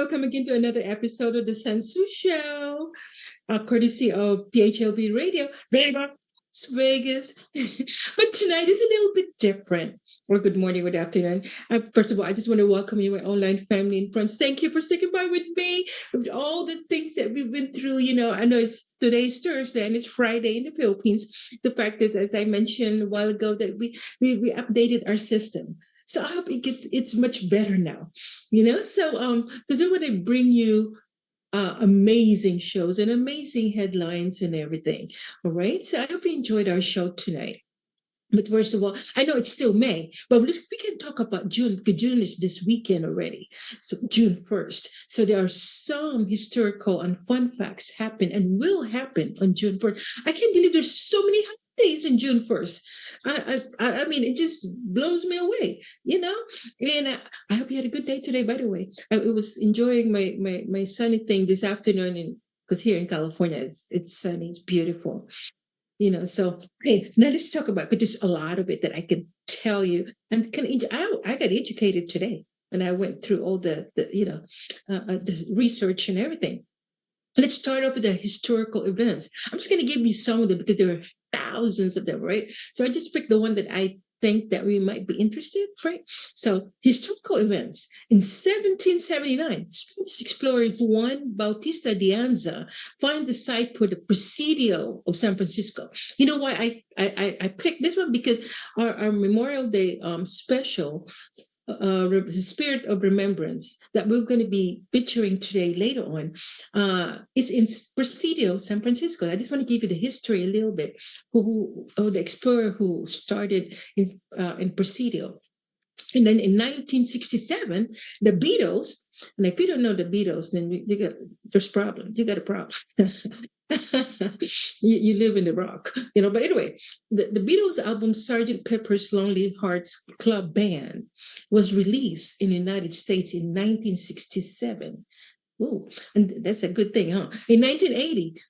welcome again to another episode of the Sansu Show, courtesy of PHLB Radio, Vegas. But tonight is a little bit different. Or good morning, good afternoon. First of all, I just want to welcome you, my online family and friends. Thank you for sticking by with me with all the things that we've been through. I know today's Thursday and it's Friday in the Philippines. The fact is, as I mentioned a while ago, that we updated our system. So I hope it's much better now, So because we want to bring you amazing shows and amazing headlines and everything. All right. So I hope you enjoyed our show tonight. But first of all, I know it's still May, but we can talk about June because June is this weekend already. So June 1st. So there are some historical and fun facts happen and will happen on June 1st. I can't believe there's so many holidays in June 1st. I mean, it just blows me away, And I hope you had a good day today, by the way. I was enjoying my sunny thing this afternoon because here in California, it's sunny, it's beautiful. So hey, now let's talk about, but there's a lot of it that I can tell you. And I got educated today, and I went through all the research and everything. Let's start off with the historical events. I'm just going to give you some of them because there are thousands of them, right? So I just picked the one that I think that we might be interested, right? So historical events. In 1779, Spanish explorer Juan Bautista de Anza finds the site for the Presidio of San Francisco. You know why I picked this one? Because our Memorial Day special, the Spirit of Remembrance, that we're going to be featuring today later on, is in Presidio, San Francisco. I just want to give you the history a little bit, the explorer who started in Presidio. And then in 1967, the Beatles, and if you don't know the Beatles, then there's a problem. You got a problem. you live in the rock, But anyway, the Beatles album Sgt. Pepper's Lonely Hearts Club Band was released in the United States in 1967. Ooh, and that's a good thing, huh? In 1980,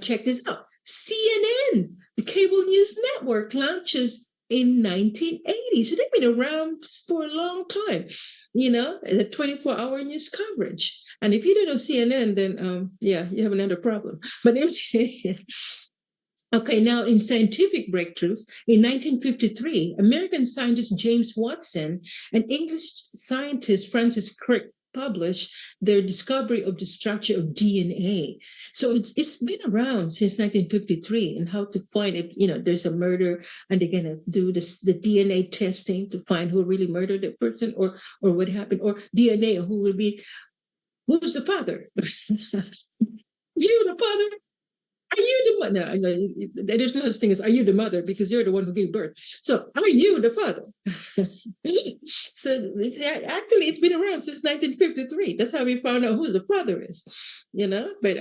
check this out. CNN, the cable news network, launches in 1980. So they've been around for a long time, the 24-hour news coverage. And if you don't know CNN, then you have another problem. But anyway, okay, now in scientific breakthroughs, in 1953, American scientist James Watson and English scientist Francis Crick published their discovery of the structure of DNA. So it's been around since 1953 and how to find it. There's a murder and they're going to do the DNA testing to find who really murdered the person or what happened, or DNA, or who's the father? You the father? Are you the mother? No, there's no such thing as are you the mother, because you're the one who gave birth. So are you the father? So actually, it's been around since 1953. That's how we found out who the father is, But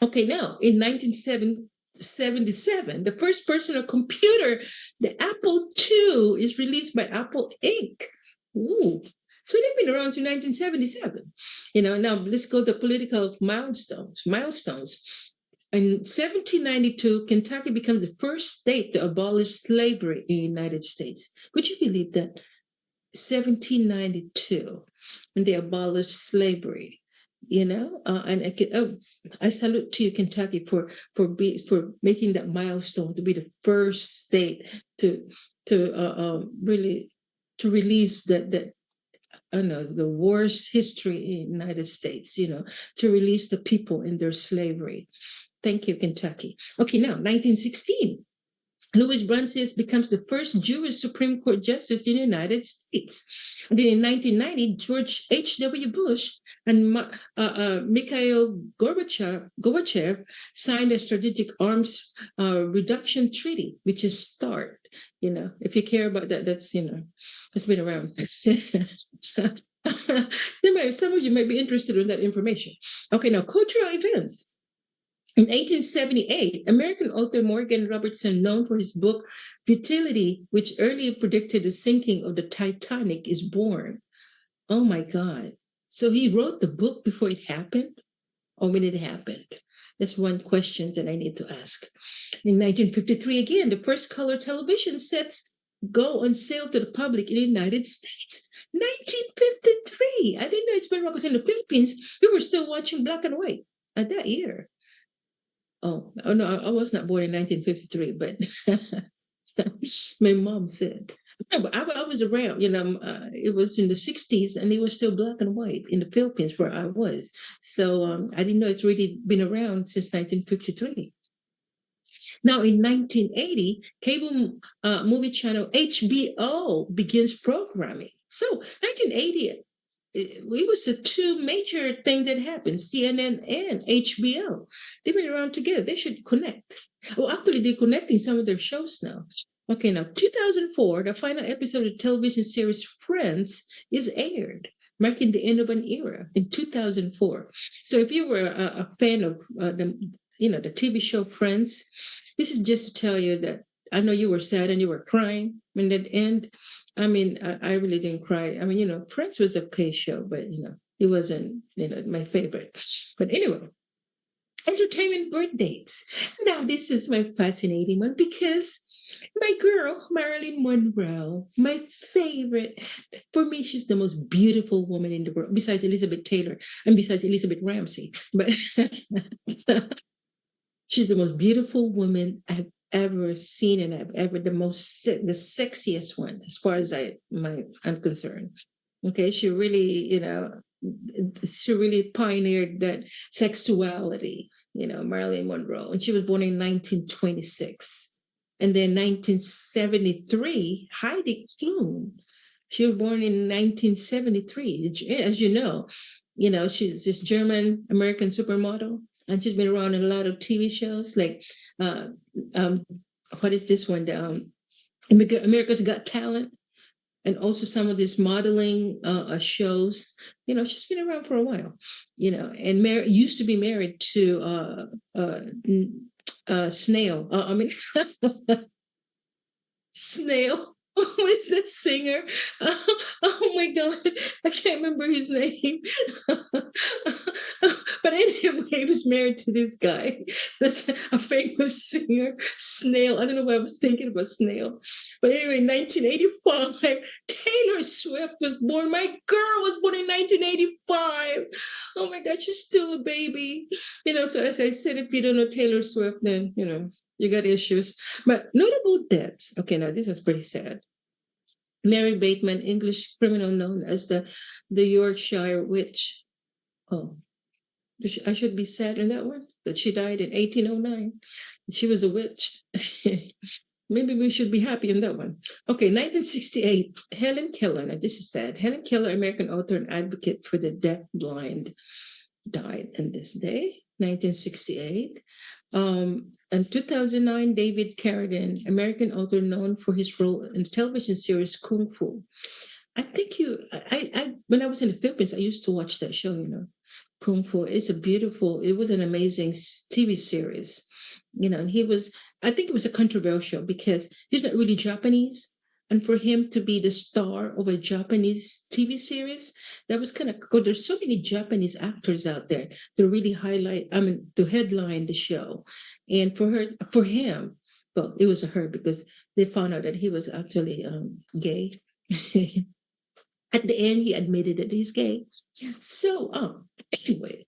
okay, now in 1977, the first personal computer, the Apple II, is released by Apple Inc. Ooh. So they've been around since 1977. Now let's go to political milestones. In 1792, Kentucky becomes the first state to abolish slavery in the United States. Could you believe that? 1792, when they abolished slavery. And I salute to you, Kentucky, for making that milestone to be the first state to really to release the worst history in the United States. To release the people in their slavery. Thank you, Kentucky. Okay, now 1916. Louis Brandeis becomes the first Jewish Supreme Court justice in the United States. And then in 1990, George H.W. Bush and Mikhail Gorbachev signed a strategic arms reduction treaty, which is START. If you care about that, that's been around. Some of you might be interested in that information. Okay, now cultural events. In 1878, American author Morgan Robertson, known for his book Futility, which earlier predicted the sinking of the Titanic, is born. Oh my God. So he wrote the book before it happened, or when it happened? That's one question that I need to ask. In 1953, again, the first color television sets go on sale to the public in the United States. 1953. I didn't know it's been around because in the Philippines, we were still watching black and white at that year. Oh no, I was not born in 1953, but my mom said. No, but I was around, it was in the 60s and it was still black and white in the Philippines where I was. So I didn't know it's really been around since 1953. Now, in 1980, cable movie channel HBO begins programming. So, 1980, it was the two major things that happened: CNN and HBO. They've been around together. They should connect. Well, actually, they're connecting some of their shows now. Okay, now 2004, the final episode of the television series Friends is aired, marking the end of an era in 2004. So, if you were a fan of the TV show Friends, this is just to tell you that I know you were sad and you were crying in that end. I mean, I really didn't cry. I mean, Friends was a okay show, but it wasn't, my favorite. But anyway, entertainment birth dates. Now, this is my fascinating one because my girl, Marilyn Monroe, my favorite. For me, she's the most beautiful woman in the world, besides Elizabeth Taylor and besides Elizabeth Ramsey. But she's the most beautiful woman I've ever seen, and I've ever the sexiest one as far as I'm concerned. Okay, she really pioneered that sexuality. Marilyn Monroe, and she was born in 1926, and then 1973, Heidi Klum. She was born in 1973. As she's this German American supermodel, and she's been around in a lot of TV shows like uh, um, what is this one? America's Got Talent, and also some of these modeling shows. She's been around for a while. And used to be married to Snail. I mean, Snail. Who is that singer? Oh my God, I can't remember his name. But anyway, he was married to this guy that's a famous singer, Snail. I don't know why I was thinking about Snail. But anyway, 1985, Taylor Swift was born. My girl was born in 1985. Oh my God, she's still a baby. So as I said, if you don't know Taylor Swift, then, you got issues. But notable deaths. Okay, now this was pretty sad. Mary Bateman, English criminal known as the Yorkshire Witch. Oh, I should be sad in that one that she died in 1809. She was a witch. Maybe we should be happy in that one. Okay, 1968, Helen Keller. Now, this is sad. Helen Keller, American author and advocate for the deaf-blind, died on this day, 1968. In 2009, David Carradine, American author known for his role in the television series Kung Fu. I think when I was in the Philippines, I used to watch that show, Kung Fu. It was an amazing TV series, and I think it was a controversial because he's not really Japanese. And for him to be the star of a Japanese TV series, that was kind of good. There's so many Japanese actors out there to headline the show. And for him, well, it was a her because they found out that he was actually gay. At the end, he admitted that he's gay. So, anyway,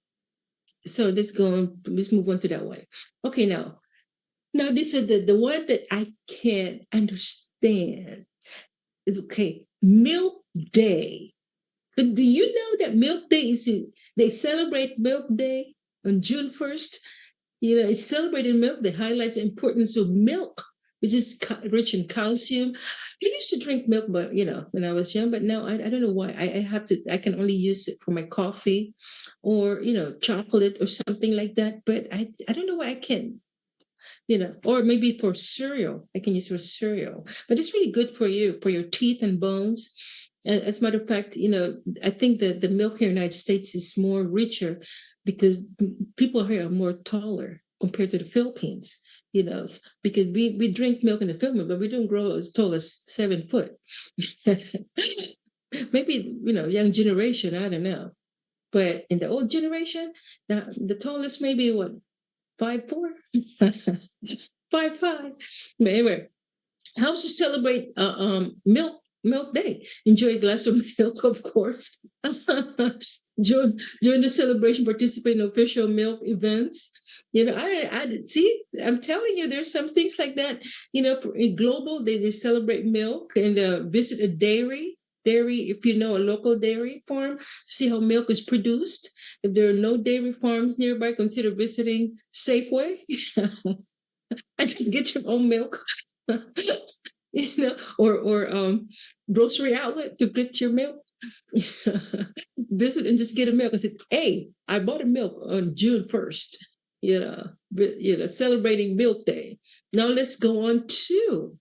so let's move on to that one. Okay, now this is the one that I can't understand. Is okay, Milk Day. But do you know that Milk Day they celebrate Milk Day on June 1st? It's celebrated milk that highlights the importance of milk, which is rich in calcium. I used to drink milk, but when I was young, but now I don't know why. I can only use it for my coffee or, chocolate or something like that. But I don't know why I can, or maybe for cereal. I can use for cereal, but it's really good for you, for your teeth and bones. And as a matter of fact, I think that the milk here in the United States is more richer because people here are more taller compared to the Philippines, because we drink milk in the Philippines, but we don't grow as tall as 7 foot. Maybe, young generation, I don't know. But in the old generation, the tallest maybe what, 5'4", 5'5". But anyway, how to celebrate milk Milk Day. Enjoy a glass of milk, of course. During the celebration, participate in official milk events. I see. I'm telling you, there's some things like that. In global, they celebrate milk and visit a dairy. If you know a local dairy farm, to see how milk is produced. If there are no dairy farms nearby, consider visiting Safeway. And just get your own milk. Or grocery outlet to get your milk. Visit and just get a milk. I said, hey, I bought a milk on June 1st, celebrating Milk Day. Now let's go on to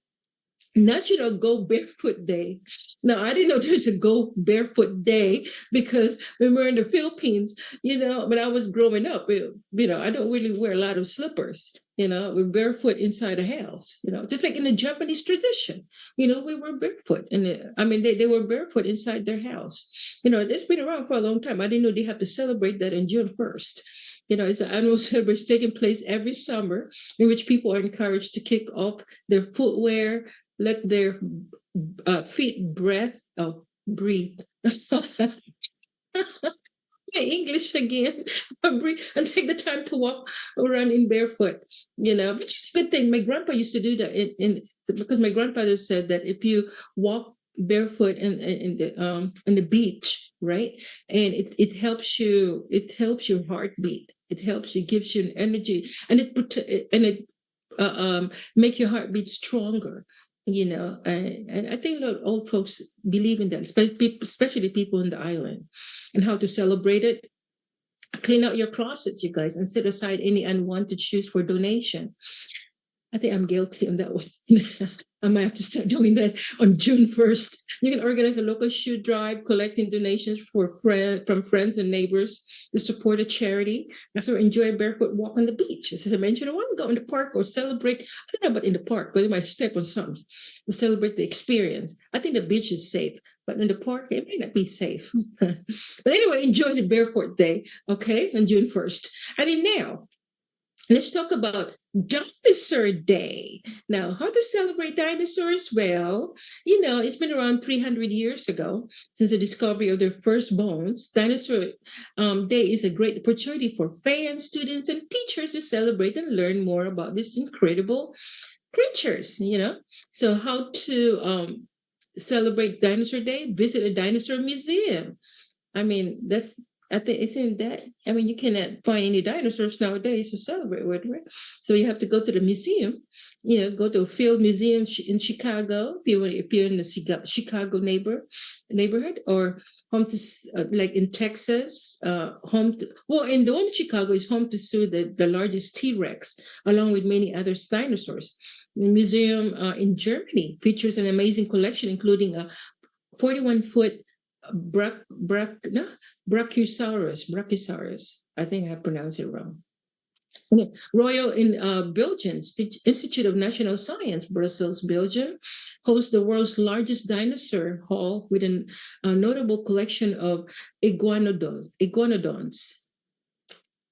National Go Barefoot Day. Now, I didn't know there's a Go Barefoot Day because when we're in the Philippines, when I was growing up, I don't really wear a lot of slippers. We're barefoot inside a house, just like in the Japanese tradition. We were barefoot. And they were barefoot inside their house. It's been around for a long time. I didn't know they have to celebrate that on June 1st. It's an annual celebration taking place every summer in which people are encouraged to kick off their footwear, let their feet breathe. My English again. Breathe and take the time to walk around in barefoot. Which is a good thing. My grandpa used to do that because my grandfather said that if you walk barefoot in the beach, right, and it helps you. It helps your heartbeat. It helps you, gives you an energy, and it make your heartbeat stronger. And I think a lot of old folks believe in that, especially people in the island, and how to celebrate it. Clean out your closets, you guys, and set aside any unwanted shoes for donation. I think I'm guilty on that one. I might have to start doing that on June 1st. You can organize a local shoe drive, collecting donations from friends and neighbors to support a charity. Also, enjoy a barefoot walk on the beach. As I mentioned, I want to go in the park or celebrate. I don't know about in the park, but I might step on something to celebrate the experience. I think the beach is safe, but in the park, it may not be safe. But anyway, enjoy the barefoot day, okay, on June 1st. And then now, let's talk about Dinosaur Day. Now, how to celebrate dinosaurs? Well, it's been around 300 years ago since the discovery of their first bones. Dinosaur Day is a great opportunity for fans, students, and teachers to celebrate and learn more about these incredible creatures, So how to celebrate Dinosaur Day? Visit a dinosaur museum. I think it's in that. You cannot find any dinosaurs nowadays to celebrate with, right? So you have to go to the museum, go to a field museum in Chicago, if you're in the Chicago neighborhood, or home to, like in Texas, in the one in Chicago is home to the largest T-Rex, along with many other dinosaurs. The museum in Germany features an amazing collection, including a 41-foot Brachiosaurus. I think I pronounced it wrong. Royal in Belgium Institute of National Science, Brussels, Belgium, hosts the world's largest dinosaur hall with a notable collection of iguanodons.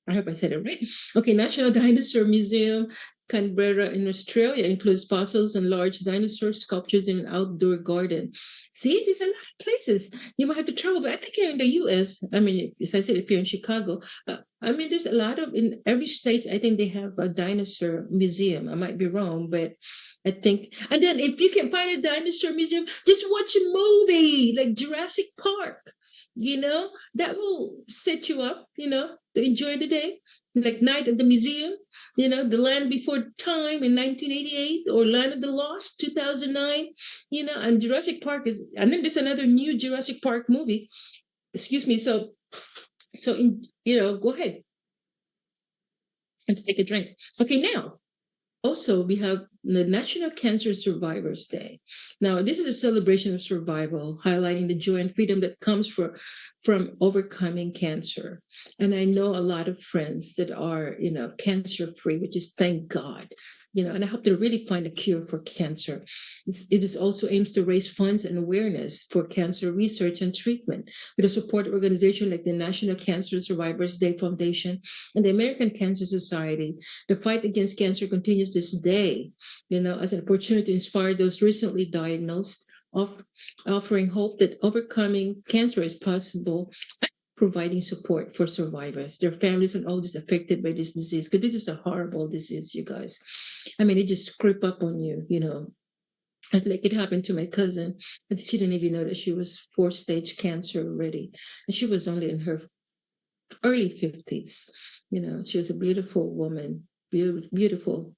I hope I said it right. Okay, National Dinosaur Museum, Canberra in Australia, includes fossils and large dinosaur sculptures in an outdoor garden. See, there's a lot of places you might have to travel, but I think here in the U.S., as I said, if you're in Chicago, there's a lot in every state, I think they have a dinosaur museum. I might be wrong, but I think, and then if you can find a dinosaur museum, just watch a movie like Jurassic Park. That will set you up, to enjoy the day, like Night at the Museum, The Land Before Time in 1988, or Land of the Lost, 2009, and Jurassic Park and then there's another new Jurassic Park movie. Excuse me. So, go ahead and take a drink. Okay, now, also, we have the National Cancer Survivors Day. Now, this is a celebration of survival, highlighting the joy and freedom that comes from overcoming cancer. And I know a lot of friends that are, cancer-free, which is thank God. And I hope to really find a cure for cancer. It is also aims to raise funds and awareness for cancer research and treatment with a support organization like the National Cancer Survivors Day Foundation and the American Cancer Society. The fight against cancer continues this day, as an opportunity to inspire those recently diagnosed off, offering hope that overcoming cancer is possible, providing support for survivors, their families, and all those affected by this disease. Because this is a horrible disease, you guys. I mean, it just creep up on you, you know. It's like it happened to my cousin, and she didn't even know that she was fourth stage cancer already, and she was only in her early 50s. You know, she was a beautiful woman, beautiful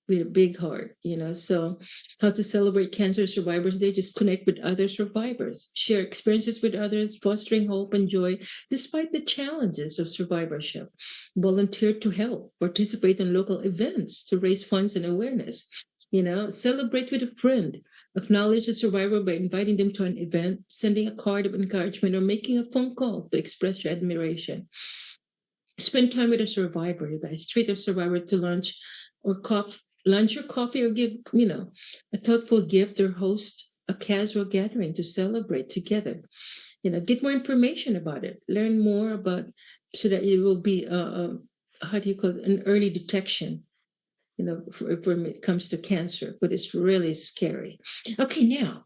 with a big heart, you know. So, how to celebrate cancer survivors? They just connect with other survivors, share experiences with others, fostering hope and joy despite the challenges of survivorship. Volunteer to help, participate in local events to raise funds and awareness. You know, celebrate with a friend, acknowledge a survivor by inviting them to an event, sending a card of encouragement, or making a phone call to express your admiration. Spend time with a survivor, you guys. Treat a survivor to lunch or lunch or coffee, or give, you know, a thoughtful gift, or host a casual gathering to celebrate together. You know, get more information about it, learn more about, so that it will be how do you call it, an early detection, you know, when it comes to cancer, but it's really scary. Okay, now,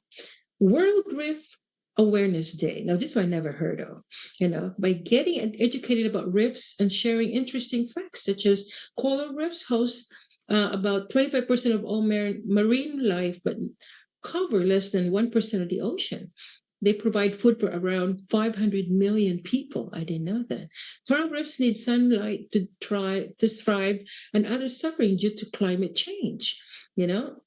World Rift Awareness Day. Now, this one I never heard of. You know, by getting educated about rifts and sharing interesting facts, such as coral reefs host about 25% of all marine life, but cover less than 1% of the ocean. They provide food for around 500 million people. I didn't know that. Coral reefs need sunlight to thrive, and others suffering due to climate change. You know,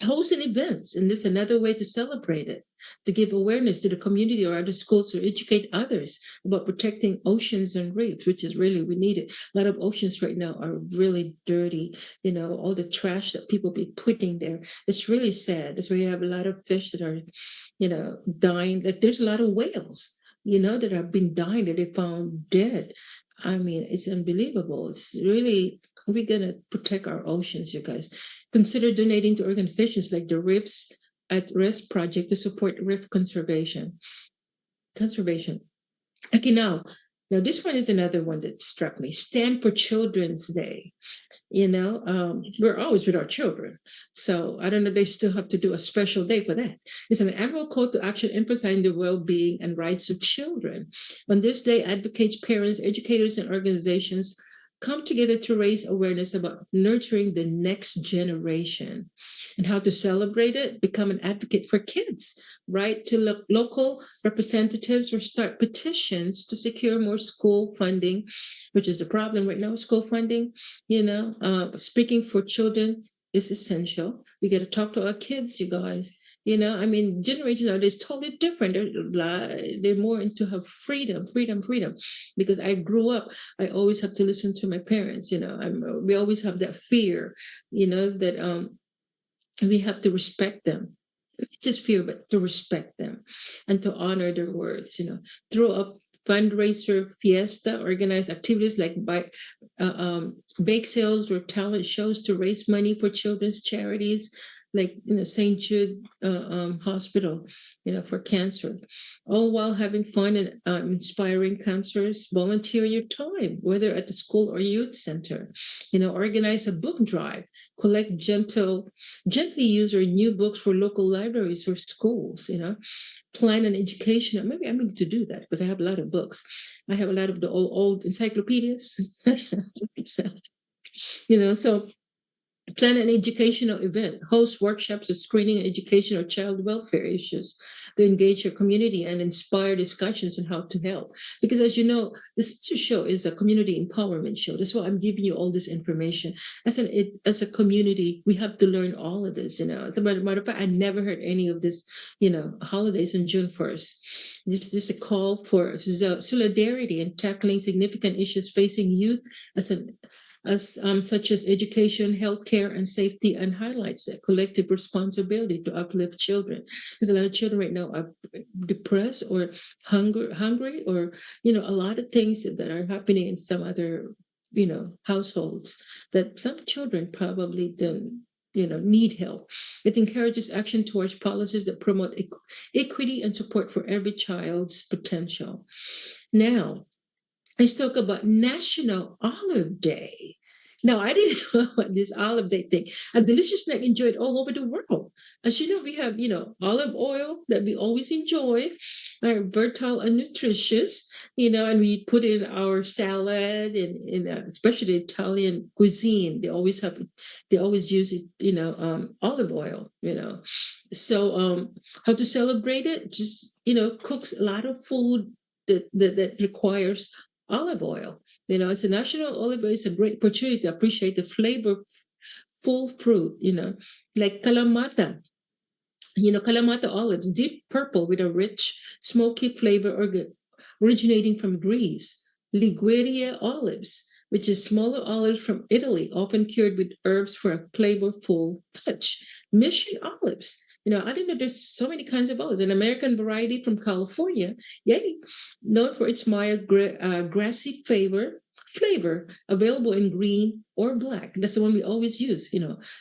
hosting events, and this is another way to celebrate it, to give awareness to the community or other schools, to educate others about protecting oceans and reefs, which is really, we need it. A lot of oceans right now are really dirty, you know, all the trash that people be putting there. It's really sad. That's why you have a lot of fish that are, you know, dying. Like there's a lot of whales, you know, that have been dying, that they found dead. I mean, it's unbelievable. It's really, we're going to protect our oceans, you guys. Consider donating to organizations like the Reefs at Risk Project to support reef conservation. Okay, now this one is another one that struck me. Stand for Children's Day. You know, we're always with our children. So I don't know, they still have to do a special day for that. It's an annual call to action emphasizing the well-being and rights of children. On this day, advocates, parents, educators, and organizations come together to raise awareness about nurturing the next generation. And how to celebrate it: become an advocate for kids, write to local representatives, or start petitions to secure more school funding, which is the problem right now, school funding. You know, speaking for children is essential. We got to talk to our kids, you guys. You know, I mean, generations nowadays totally different. They're more into have freedom. Because I grew up, I always have to listen to my parents. You know, we always have that fear. You know that we have to respect them. Not just fear, but to respect them and to honor their words. You know, through a fundraiser fiesta, organize activities like bake sales or talent shows to raise money for children's charities, like, you know, St. Jude Hospital, you know, for cancer. All while having fun and inspiring cancers. Volunteer your time, whether at the school or youth center. You know, organize a book drive, collect gently used or new books for local libraries or schools. You know, plan an education. Maybe I need to do that, but I have a lot of books. I have a lot of the old encyclopedias. You know, so plan an educational event, host workshops or screening education or child welfare issues to engage your community and inspire discussions on how to help. Because as you know, this show is a community empowerment show. That's why I'm giving you all this information. As a community, we have to learn all of this. You know, as a matter of fact, I never heard any of this. You know, holidays on June 1st. This is a call for solidarity and tackling significant issues facing youth such as education, healthcare, and safety, and highlights that collective responsibility to uplift children. Because a lot of children right now are depressed or hungry, or, you know, a lot of things that are happening in some other, you know, households, that some children probably don't, you know, need help. It encourages action towards policies that promote equity and support for every child's potential. Now, let's talk about National Olive Day. Now, I didn't know what this olive day thing. A delicious snack enjoyed all over the world. As you know, we have, olive oil that we always enjoy, versatile and nutritious, and we put in our salad and especially Italian cuisine. They always use it, olive oil, So, how to celebrate it? Just, cooks a lot of food that requires olive oil. It's a national olive oil. It's a great opportunity to appreciate the flavor full fruit, like Kalamata. Kalamata olives, deep purple with a rich, smoky flavor originating from Greece. Liguria olives, which is smaller olives from Italy, often cured with herbs for a flavorful touch. Mission olives. I didn't know there's so many kinds of olives. An American variety from California, yay, known for its mild, grassy flavor available in green or black. That's the one we always use.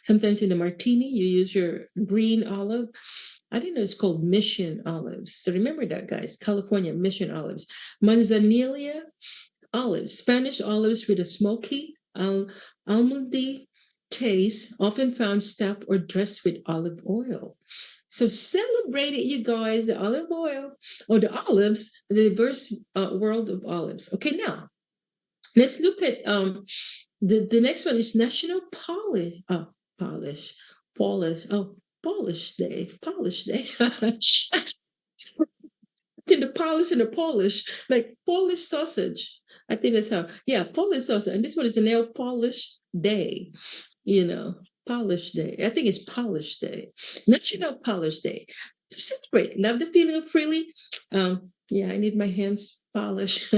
Sometimes in the martini, you use your green olive. I didn't know it's called Mission olives. So remember that, guys. California Mission olives. Manzanilla olives, Spanish olives with a smoky, almondy taste, often found stuffed or dressed with olive oil. So celebrate it, you guys, the olive oil or the olives, the diverse world of olives. Okay, now let's look at the next one is National Polish Polish Day. Polish Day. In the Polish and the Polish, like Polish sausage. I think that's how. Yeah, Polish sausage. And this one is a nail polish day. Polish Day. I think it's Polish Day. National Polish Day. Celebrate. Love the feeling of freely. Yeah, I need my hands polished.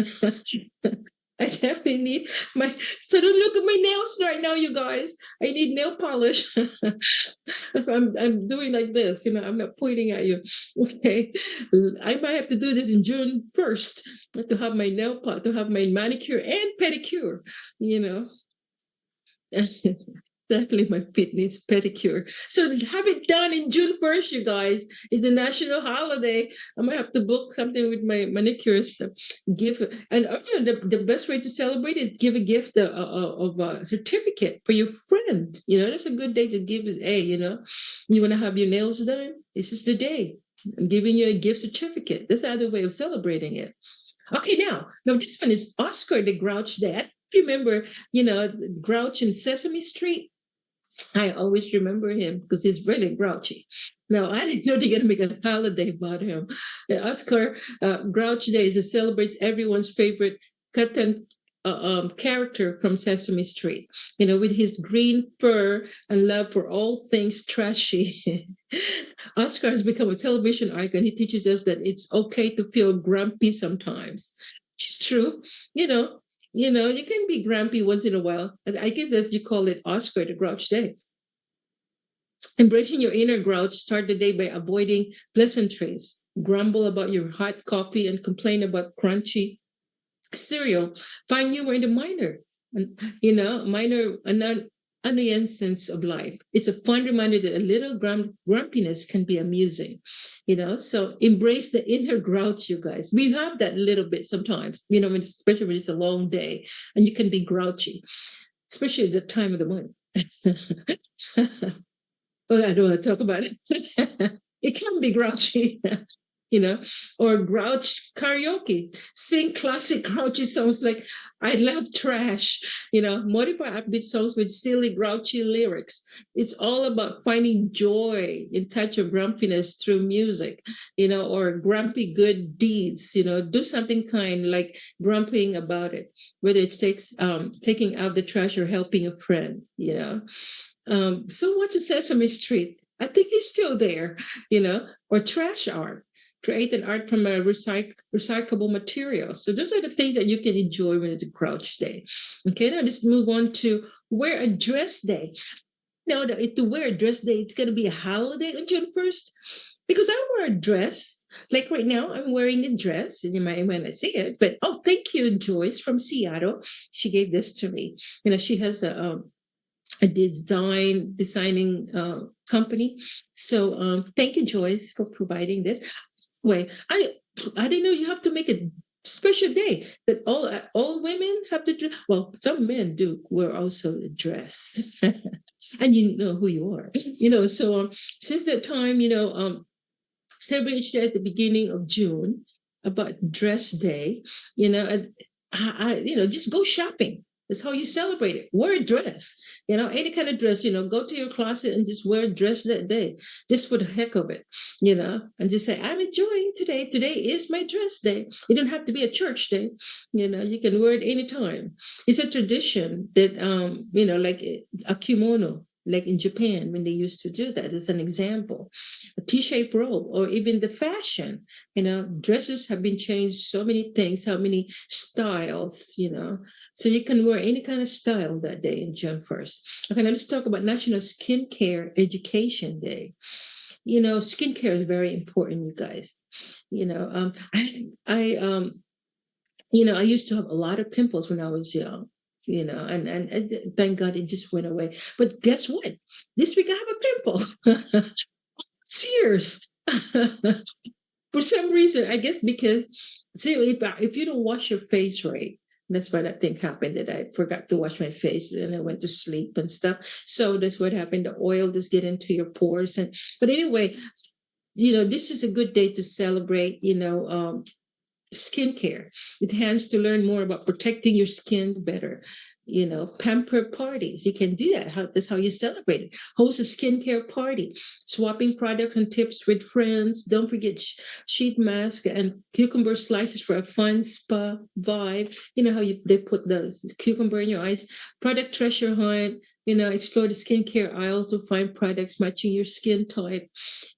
I definitely need my. So don't look at my nails right now, you guys. I need nail polish. That's why I'm doing like this. I'm not pointing at you. Okay, I might have to do this in June 1st to have my to have my manicure and pedicure. You know. Definitely my feet needs pedicure. So have it done in June 1st, you guys. It's a national holiday. I might have to book something with my manicurist to give. And the best way to celebrate is give a gift of a certificate for your friend. That's a good day to give it. Hey, you want to have your nails done? This is the day. I'm giving you a gift certificate. That's the other way of celebrating it. Okay, now this one is Oscar the Grouch Day. I remember, Grouch in Sesame Street. I always remember him because he's really grouchy. Now, I didn't know they're going to make a holiday about him. The Oscar Grouch Day celebrates everyone's favorite cartoon character from Sesame Street, with his green fur and love for all things trashy. Oscar has become a television icon. He teaches us that it's okay to feel grumpy sometimes. It's true. You can be grumpy once in a while. I guess as you call it, Oscar the Grouch Day. Embracing your inner grouch, start the day by avoiding pleasantries. Grumble about your hot coffee and complain about crunchy cereal. Find humor in the minor annoyances of life. It's a fun reminder that a little grumpiness can be amusing, so embrace the inner grouch, you guys. We have that little bit sometimes, especially when it's a long day and you can be grouchy, especially at the time of the month. Well, I don't want to talk about it. It can be grouchy. Or grouch karaoke. Sing classic grouchy songs like I Love Trash, modify upbeat songs with silly grouchy lyrics. It's all about finding joy in touch of grumpiness through music, or grumpy good deeds, do something kind like grumping about it, whether it takes taking out the trash or helping a friend, So watch a Sesame Street. I think he's still there, or trash art. Create an art from a recyclable material. So those are the things that you can enjoy when it's a Grouch Day. Okay, now let's move on to Wear a Dress Day. Now, to wear a dress day, it's going to be a holiday on June 1st because I wear a dress. Like right now, I'm wearing a dress, and you might want to see it. But thank you, Joyce from Seattle. She gave this to me. She has a designing company. So thank you, Joyce, for providing this. Wait, I didn't know you have to make a special day that all women have to dress. Well, some men do wear also dress, and you know who you are. So since that time, celebrate each day at the beginning of June about dress day. Just go shopping. That's how you celebrate it. Wear a dress. Any kind of dress. Go to your closet and just wear a dress that day, just for the heck of it. And just say, I'm enjoying today. Today is my dress day. It don't have to be a church day. You can wear it anytime. It's a tradition that like a kimono, like in Japan when they used to do that, as an example. A T-shaped robe, or even the fashion. Dresses have been changed, so many things, how many styles. So you can wear any kind of style that day in June 1st. Okay, now let's talk about National Skincare Education Day. Skincare is very important, you guys. I used to have a lot of pimples when I was young. And thank God it just went away. But guess what? This week I have a pimple. Sears. For some reason, I guess because, see, if you don't wash your face right, that's why that thing happened, that I forgot to wash my face and I went to sleep and stuff. So that's what happened. The oil just get into your pores. But anyway, this is a good day to celebrate, skincare. It hands to learn more about protecting your skin better. Pamper parties. You can do that. That's how you celebrate it. Host a skincare party, swapping products and tips with friends. Don't forget sheet mask and cucumber slices for a fun spa vibe. You know how they put the cucumber in your eyes. Product treasure hunt. Explore the skincare aisle to find products matching your skin type.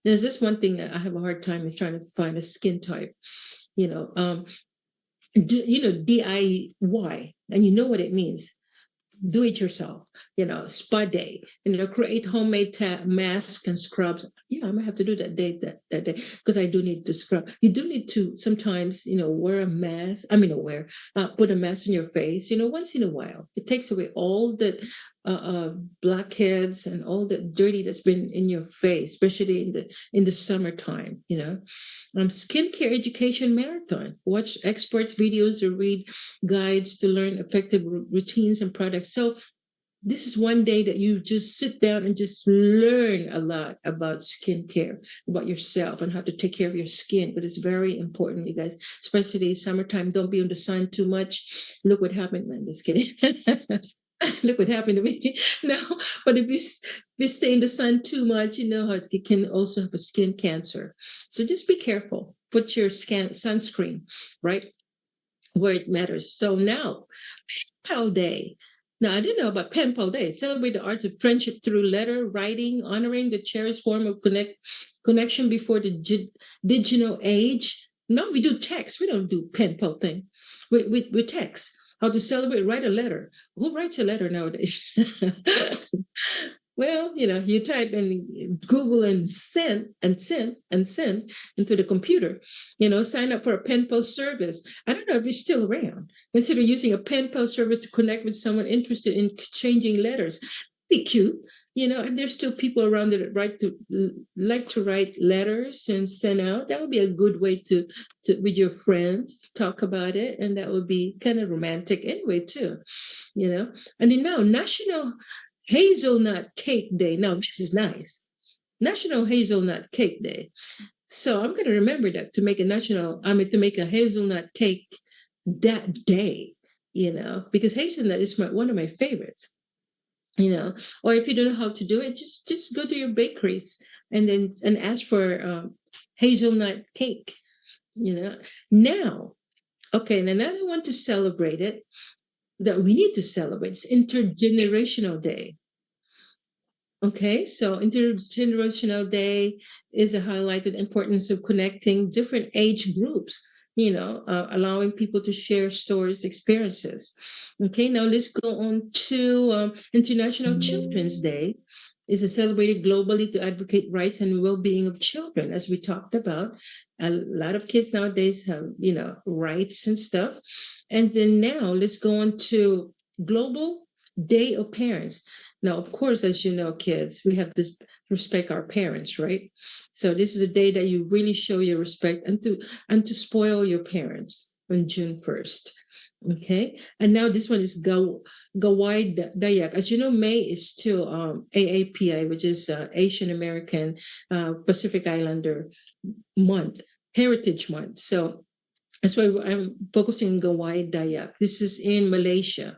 There's this one thing that I have a hard time is trying to find a skin type. DIY, and you know what it means. Do it yourself, spa day, create homemade masks and scrubs. Yeah, I'm gonna have to do that day because I do need to scrub. You do need to sometimes, wear a mask. Put a mask on your face, once in a while. It takes away all the blackheads and all the dirty that's been in your face, especially in the summertime. Skincare education marathon. Watch experts videos or read guides to learn effective routines and products. So this is one day that you just sit down and just learn a lot about skincare, about yourself and how to take care of your skin. But it's very important, you guys, especially summertime. Don't be in the sun too much. Look what happened. I'm just kidding. Look what happened to me. No, but if you stay in the sun too much, you know how it can also have a skin cancer. So just be careful. Put your sunscreen right where it matters. So now, Pal Day. Now, I didn't know about Pen Pal Day. Celebrate the arts of friendship through letter writing, honoring the cherished form of connection before the digital age. No, we do text. We don't do pen pal thing. We text. How to celebrate? Write a letter. Who writes a letter nowadays? Well, you type in Google and send into the computer. Sign up for a pen pal service. I don't know if it's still around. Consider using a pen pal service to connect with someone interested in exchanging letters. Be cute. And there's still people around that like to write letters and send out. That would be a good way to with your friends talk about it, and that would be kind of romantic anyway too. And then now National Hazelnut Cake Day. Now this is nice. National Hazelnut Cake Day. So I'm going to remember that to make a hazelnut cake that day. Because hazelnut is one of my favorites. Or if you don't know how to do it, just go to your bakeries and ask for hazelnut cake. Now, okay, and another one to celebrate it that we need to celebrate is Intergenerational Day. Okay, so Intergenerational Day is a highlighted importance of connecting different age groups, allowing people to share stories, experiences. Okay, now let's go on to International Children's Day. Is celebrated globally to advocate rights and well-being of children, as we talked about. A lot of kids nowadays have, rights and stuff. And then now let's go on to Global Day of Parents. Now, of course, as you know, kids, we have to respect our parents, right? So this is a day that you really show your respect and to spoil your parents. on June 1st. Okay, and now this one is Gawai Dayak. As you know, May is still AAPI, which is Asian American Pacific Islander month, Heritage Month. So that's why I'm focusing on Gawai Dayak. This is in Malaysia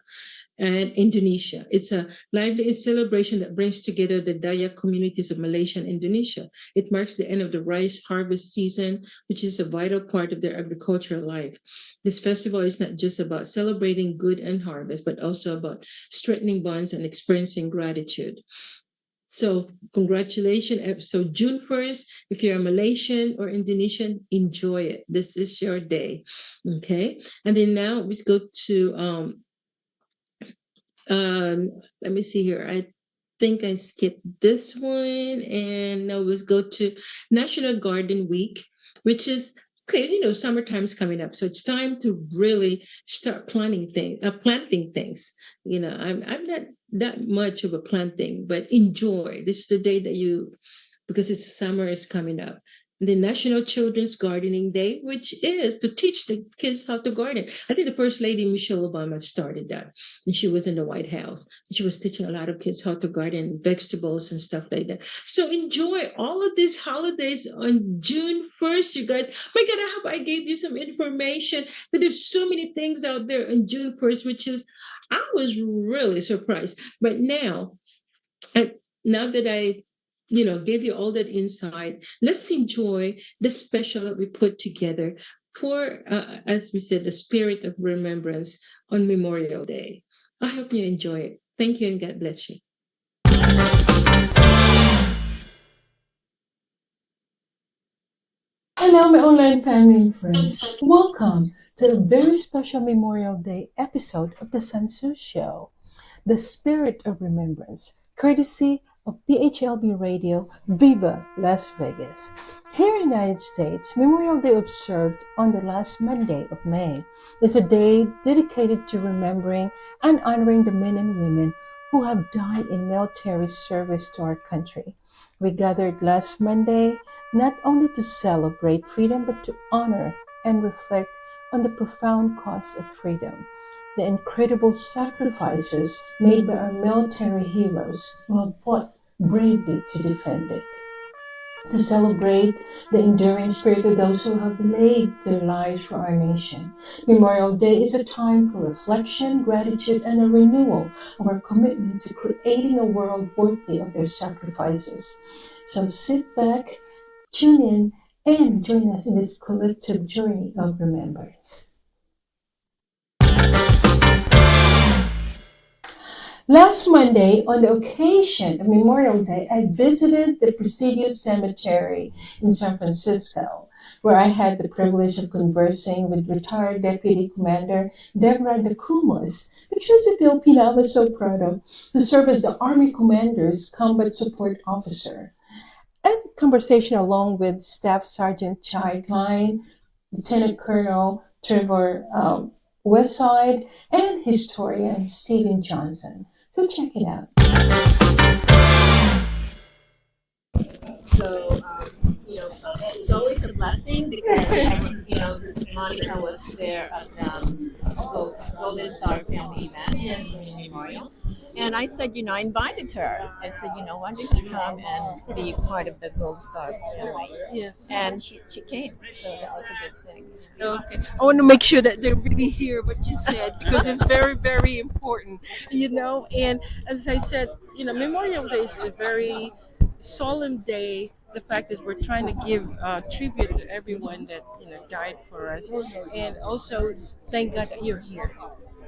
and Indonesia. It's a lively celebration that brings together the Dayak communities of Malaysia and Indonesia. It marks the end of the rice harvest season, which is a vital part of their agricultural life. This festival is not just about celebrating good and harvest, but also about strengthening bonds and experiencing gratitude. So congratulations. So June 1st, if you're a Malaysian or Indonesian, enjoy it. This is your day. Okay. And then now we go to let me see here. I think I skipped this one, and now let's go to National Garden Week, which is okay. Summertime's coming up, so it's time to really start planting things. I'm not that much of a planting, but enjoy. This is the day that because it's summer is coming up. The National Children's Gardening Day, which is to teach the kids how to garden. I think the First Lady Michelle Obama started that, and she was in the White House. She was teaching a lot of kids how to garden vegetables and stuff like that. So enjoy all of these holidays on June 1st, you guys. My God, I hope I gave you some information. But there's so many things out there on June 1st, I was really surprised. But now that I gave you all that insight, let's enjoy the special that we put together for, as we said, the spirit of remembrance on Memorial Day. I hope you enjoy it. Thank you and God bless you. Hello, my online family and friends. Welcome to a very special Memorial Day episode of the Sansu Show, the Spirit of Remembrance, courtesy of PHLB Radio, Viva Las Vegas. Here in the United States, Memorial Day observed on the last Monday of May is a day dedicated to remembering and honoring the men and women who have died in military service to our country. We gathered last Monday not only to celebrate freedom but to honor and reflect on the profound cost of freedom, the incredible sacrifices made by our military heroes who have fought bravely to defend it, to celebrate the enduring spirit of those who have laid their lives for our nation. Memorial Day is a time for reflection, gratitude, and a renewal of our commitment to creating a world worthy of their sacrifices. So sit back, tune in, and join us in this collective journey of remembrance. Last Monday, on the occasion of Memorial Day, I visited the Presidio Cemetery in San Francisco, where I had the privilege of conversing with retired Deputy Commander Deborah Dacumas, which was a Filipino I was so proud of, who served as the Army Commander's Combat Support Officer. And conversation along with Staff Sergeant Chai Klein, Lieutenant Colonel Trevor Westside, and historian Stephen Johnson. So check it out. So, it's always a blessing because, Monica was there at Golden Star Family Event in Memorial. And I said, I invited her. I said, why don't you come and be part of the Gold Star family? Yes. And she came, so that was a good thing. Okay. I want to make sure that they really hear what you said because it's very, very important, And as I said, Memorial Day is a very solemn day. The fact is, we're trying to give tribute to everyone that died for us, and also thank God that you're here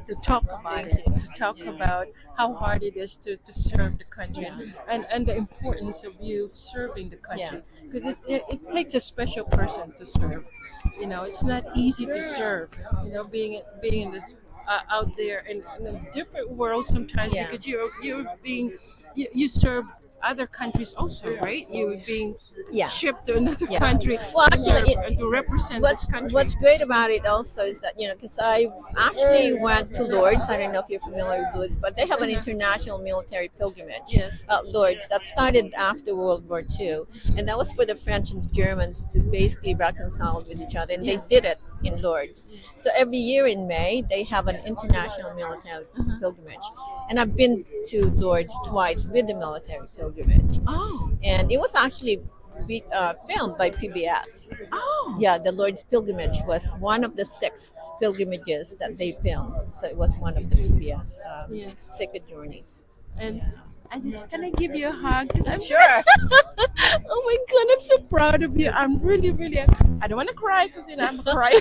to talk about it, to talk about how hard it is to serve the country, and the importance of you serving the country, because it takes a special person to serve. It's not easy to serve. Being in this out there in a different world sometimes, because you serve other countries also, right? You're being Yeah. shipped to another Yeah. country Well, actually, to represent this what's country. what's great about it also is that because I actually went to Lourdes. I don't know if you're familiar with Lourdes, but they have an international military pilgrimage. Yes. Lourdes that started after World War II, and that was for the French and the Germans to basically reconcile with each other, and they Yes. did it in Lourdes. So every year in May they have an international military pilgrimage, and I've been to Lourdes twice with the military pilgrimage, Oh. and it was actually filmed by PBS. Oh. Yeah, the Lord's Pilgrimage was one of the 6 pilgrimages that they filmed. So it was one of the PBS Yes. sacred journeys. And I just gonna give you a hug. 'Cause I'm Sure. Oh my God, I'm so proud of you. I'm really, really. I don't want to cry because I'm a crier.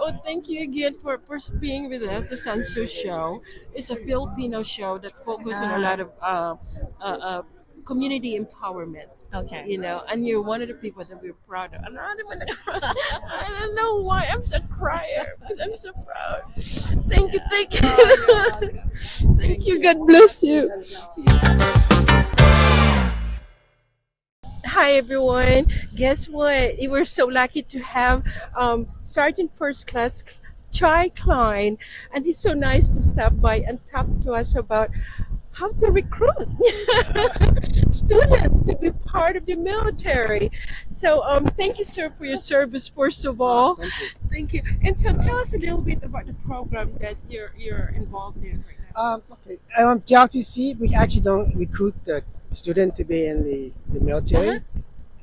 Oh, thank you again for being with us. The Sansu Show is a Filipino show that focuses on a lot of community empowerment. Okay. And you're one of the people that we're proud of. I'm not even a cry. I don't know why I'm so crier because I'm so proud. Thank you, thank you. Thank you. God bless you. Hi everyone. Guess what? We were so lucky to have Sergeant First Class Chai Klein, and he's so nice to stop by and talk to us about how to recruit students to be part of the military. So thank you, sir, for your service first of all. Thank you. And so tell us a little bit about the program that you're involved in right now. Okay. JLTC, we actually don't recruit the students to be in the military.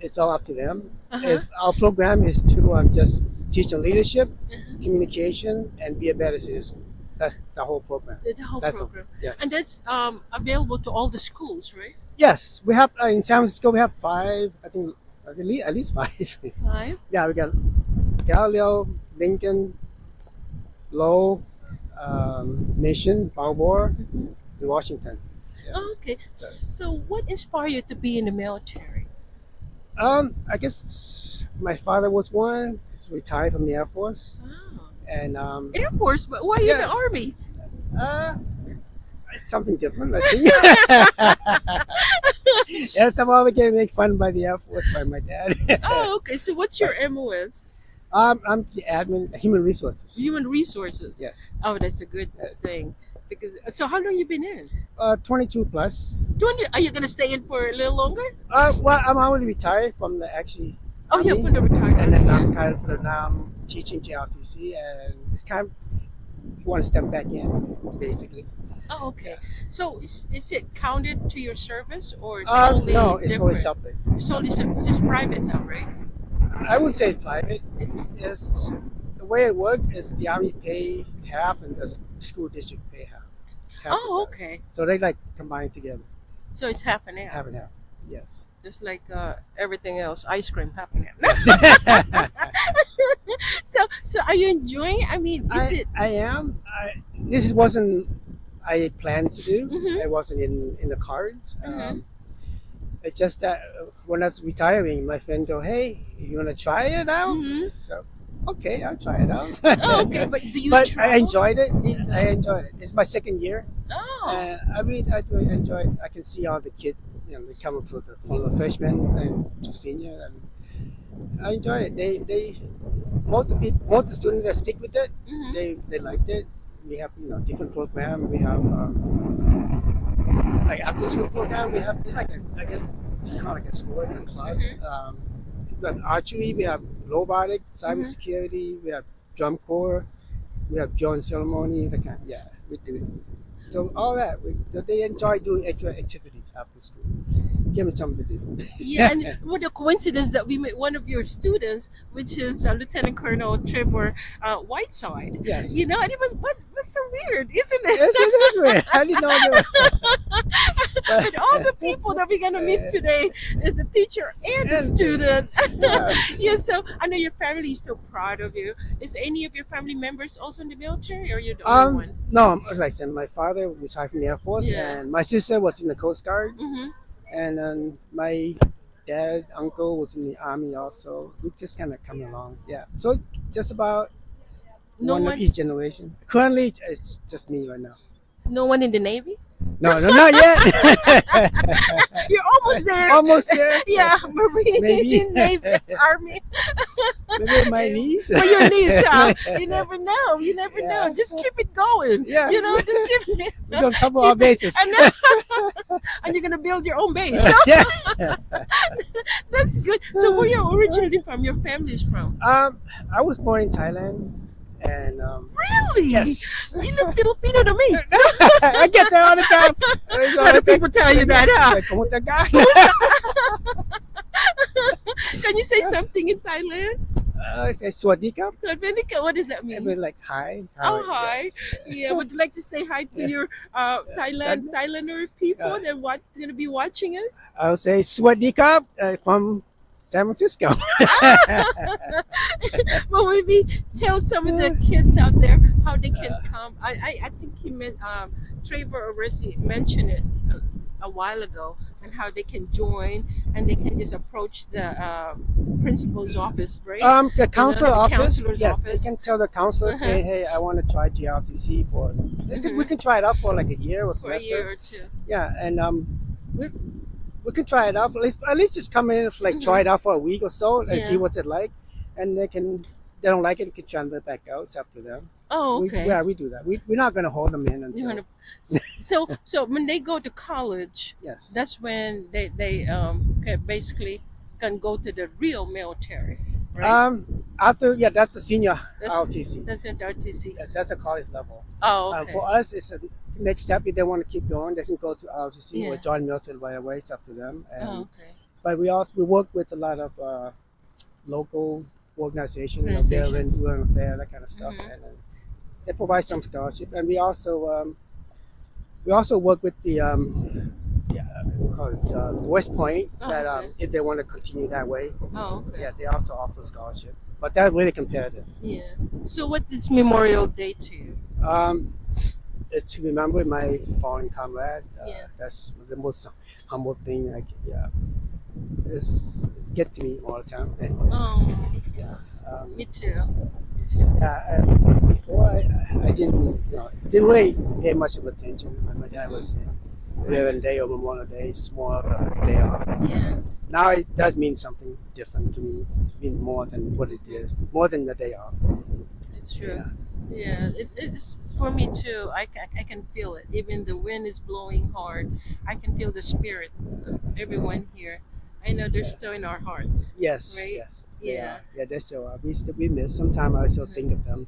It's all up to them. If our program is to just teach them leadership, communication, and be a better citizen. That's the whole program. The whole That's program. Yes. And that's available to all the schools, right? Yes, we have in San Francisco. We have 5. I think at least 5. 5. Yeah, we got Galileo, Lincoln, Lowell, Mission, Balboa, and Washington. Yeah. Oh, okay. So what inspired you to be in the military? I guess my father was one. He's retired from the Air Force, Oh. and Air Force, but why are you in the Yes. Army? it's something different. I think. Yeah, somehow we get make fun by the Air Force by my dad. Oh, okay. So what's your MOS? I'm the admin, human resources. Human resources. Yes, Oh, that's a good thing. Because so how long you been in? 22 plus. Are you gonna stay in for a little longer? Well, I'm already retired from the actually. Oh, yeah, Army, from the retirement. and then I'm kind of now I'm teaching JLTC, and it's kind of want to step back in, basically. Oh, okay. So is it counted to your service or totally No, it's different? only separate. So it's just private now, right? I would say it's private. It's the way it works is the Army pay half and the school district pay half. Half the Oh, salary. okay. So they like combine together, So it's half and half. half and half. Yes. Just like everything else, ice cream happening. So are you enjoying? I mean, is it? I am. This wasn't I planned to do. Mhm. It wasn't in the cards. Mhm. It's just that when I was retiring, my friend go, "Hey, you want to try it out?" Mhm. So, okay, I'll try it out. Oh, okay, but do you But travel? I enjoyed it. I enjoyed it. It's my second year. Oh, I really, I do enjoy it. I can see all the kids, they coming from the freshmen and to senior, and I enjoy it. They most of the students that stick with it, Mhm. they liked it. We have different program. We have like after school program. We have it's like I guess you call it like a sport, a club. Mhm. We got archery. We have robotic, cybersecurity. We have drum corps. We have drawing ceremony. Yeah, we do it. So all that, so they enjoy doing extra activities after school. Give them something to do. yeah. And what a coincidence that we met one of your students, which is Lieutenant Colonel Trevor Whiteside. Yes. And it was so weird, isn't it? Yes, it is weird. I didn't know that. But all the people that we're gonna meet today is the teacher and the And- student. Yeah. Yeah, so I know your family is so proud of you. Is any of your family members also in the military, or you're the only one? No, like I said, my father retired from the Air Force, Yeah. and my sister was in the Coast Guard, Mm-hmm. and then my dad, uncle was in the Army also. We just kind of come along. Yeah. So just about No one one, of each generation. Currently, it's just me right now. no one in the Navy. No, no, not yet. You're almost there. Almost there. Yeah, Marine, Maybe. Navy, Army. Maybe my niece. For your niece, huh? You never know. You never Yeah. know. Just keep it going. Yeah. You know, just keep it. We're gonna cover our bases. And, and you're gonna build your own base. Yeah. That's good. So where you originally from? Your family's from? I was born in Thailand, and Really? yes, You look Filipino to me. I get that all the time. A lot of people tell you that, huh? Kamusta ka? Can you say something in Thailand? Say sawasdee ka. What does that I mean? mean, like hi. Oh, hi. Yeah, would you like to say hi to your Thailander people that going to be watching us? I'll say sawasdee ka from San Francisco. Well, maybe tell some of the kids out there how they can come. I think he meant Trevor already mentioned it a while ago, and how they can join and they can just approach the principal's office, right? The counselor the office. counselor's Yes, office. they can tell the counselor, say, hey, I want to try GRCC for. We can try it out for like a year or For a semester. year or two. Yeah, and we can try it out. At least just come in, like try it out for a week or so, and Yeah. see what's it like. And they don't like it, they can transfer it back out. It's up to them. Oh, okay. We do that. We're not going to hold them in You until. wanna- so when they go to college, Yes. that's when they can basically can go to the real military, right? That's the senior That's- ROTC. That's at RTC. That's a college level. Oh, okay. For us, it's a next step. If they want to keep going, they can go to ROTC Yeah. or join military right away. It's up to them. And, Oh, okay. But we work with a lot of local organizations, you know, Organizations. Veterans Affairs, that kind of stuff, Mhm. and they provide some scholarship. And we also work with the we call it, West Point. Oh, That okay. if they want to continue that way, Oh, okay. yeah, they also offer scholarship. But that's really competitive. Yeah. So what is Memorial Day to you? It's to remember my fallen comrade. Yeah. That's the most humble thing. It's get to me all the time. And, Oh, yeah. me too. Me too. Yeah, before I didn't really pay much of attention when my dad was Reverend Day or Memorial Day, small day off. Yeah. Now it does mean something different to me, mean more than what it is, more than the day off. It's true. Yeah. Yeah, it's for me too. I can feel it. Even the wind is blowing hard. I can feel the spirit of everyone here. I know they're still in our hearts. Yes, Right? yes. They Yeah. are. Yeah, they still are. We miss. Sometimes I still think of them.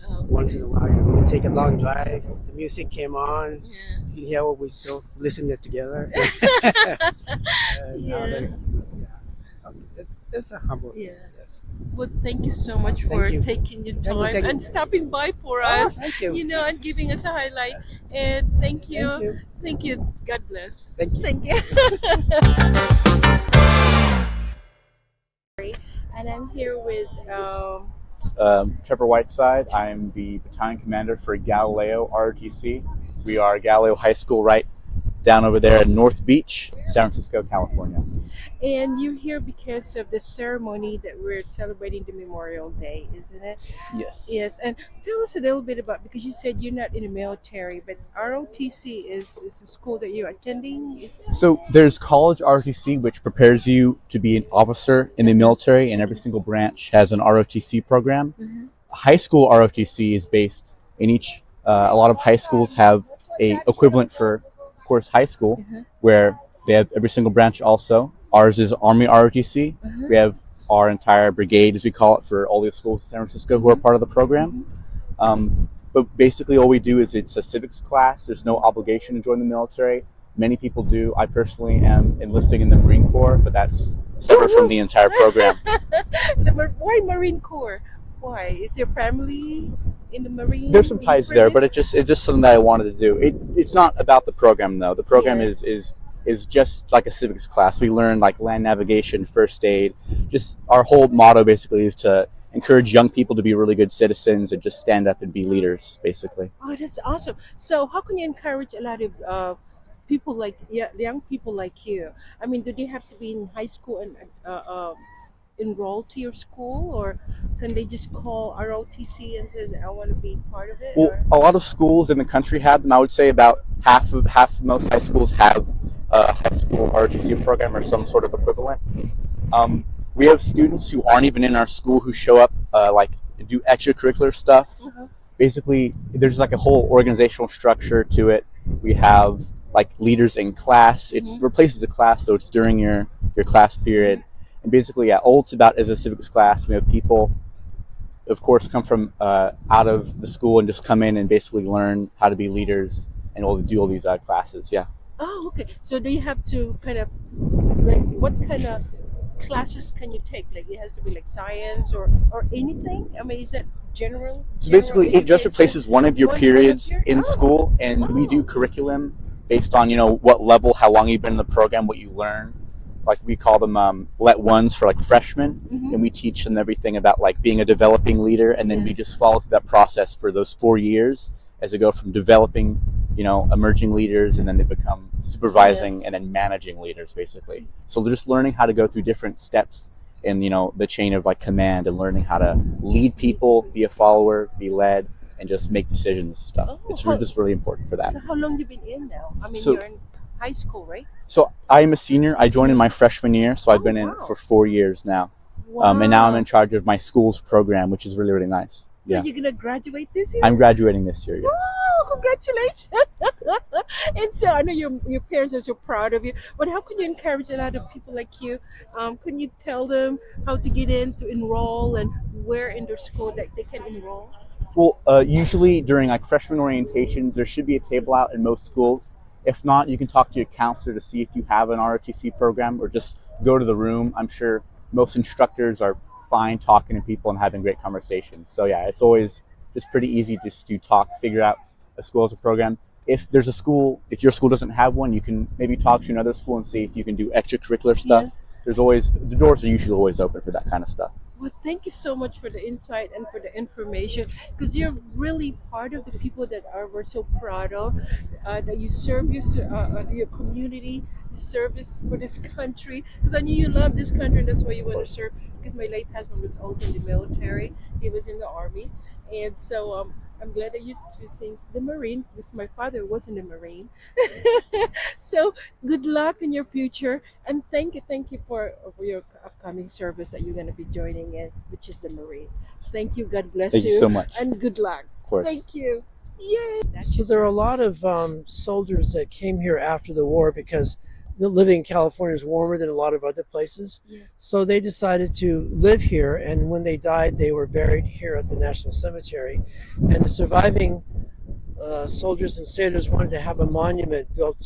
Oh, Once in a while, we take a long drive. The music came on. yeah. You can hear what we still listen to together. And now Yeah. it's a humble. Yeah. Yes. Well, thank you so much for Thank you. taking your Thank you, time thank you. and stopping by for Oh, us. thank you. You know, and giving us a highlight. And thank you. Thank you. Thank you. God bless. Thank you. Thank you. And I'm here with Trevor Whiteside. I'm the battalion commander for Galileo ROTC. We are Galileo High School right down over there in North Beach, San Francisco, California. and you're here because of the ceremony that we're celebrating the Memorial Day, isn't it? Yes. Yes, and tell us a little bit about, because you said you're not in the military, but ROTC is a school that you're attending. So there's college ROTC, which prepares you to be an officer in the military, and every single branch has an ROTC program. Mhm. High school ROTC is based in each. A lot of high schools have a equivalent for, of course, high school, Mhm. where they have every single branch also. Ours is Army ROTC. Mhm. We have our entire brigade, as we call it, for all the schools in San Francisco who are part of the program. But basically, all we do is it's a civics class. There's no obligation to join the military. Many people do. I personally am enlisting in the Marine Corps, but that's separate from the entire program. Why Marine Corps? Why? Is your family in the Marine? There's some Are you ties there, but British? it's just something that I wanted to do. It's not about the program though. The program Yeah. is just like a civics class. We learn like land navigation, first aid. Just our whole motto basically is to encourage young people to be really good citizens and just stand up and be leaders, basically. Oh, that's awesome. So, how can you encourage a lot of people like young people like you? I mean, do they have to be in high school and enroll to your school, or can they just call ROTC and says, "I want to be part of it"? Well, Or? a lot of schools in the country have them. I would say about Most high schools have a high school ROTC program or some sort of equivalent. We have students who aren't even in our school who show up, like do extracurricular stuff. Basically, there's like a whole organizational structure to it. We have like leaders in class. It replaces a class, so it's during your class period. And basically, yeah, all it's about is a civics class. We have people, of course, come from out of the school and just come in and basically learn how to be leaders and all do all these classes. Yeah. Oh, okay. So do you have to kind of like what kind of classes can you take? Like it has to be like science or anything? I mean, is that general? So basically, it just education? replaces one of your One periods period? in Oh, school, and we do wow. curriculum based on what level, how long you've been in the program, what you learn. Like we call them let ones for like freshmen, and we teach them everything about like being a developing leader, and then we just follow through that process for those 4 years as they go from developing, emerging leaders, and then they become supervising and then managing leaders, basically. So they're just learning how to go through different steps in the chain of like command and learning how to lead people, be a follower, be led, and just make decisions and stuff. Oh, It's just really important for that. So how long you been in now? I mean, So- you're in high school, right? So I am a senior. I joined in my freshman year, so I've Oh, been in wow. for 4 years now. And now I'm in charge of my school's program, which is really, really nice. So Yeah, you're gonna graduate this year? I'm graduating this year. Yes. Wow, congratulations! And so I know your parents are so proud of you. But how can you encourage a lot of people like you? Can you tell them how to get in to enroll and where in their school that they can enroll? Well, usually during like freshman orientations, there should be a table out in most schools. If not, you can talk to your counselor to see if you have an ROTC program, or just go to the room. I'm sure most instructors are fine talking to people and having great conversations. So yeah, it's always just pretty easy just to talk, figure out a school as a program. If your school doesn't have one, you can maybe talk to another school and see if you can do extracurricular stuff. Yes. The doors are usually always open for that kind of stuff. Well, thank you so much for the insight and for the information because you're really part of the people that we're so proud of. That you serve your community, you service for this country. Because I knew you love this country, and that's why you want to serve. Because my late husband was also in the military; he was in the army, and so I'm glad that you're choosing the Marine because my father was in the Marine. So good luck in your future, and thank you for your upcoming service that you're going to be joining in, which is the Marine. Thank you. God bless Thank you so much. and good luck. Of course. Thank you. Yay! So there are a lot of soldiers that came here after the war because living in California is warmer than a lot of other places. Yeah. So they decided to live here, and when they died, they were buried here at the National Cemetery. And the surviving soldiers and sailors wanted to have a monument built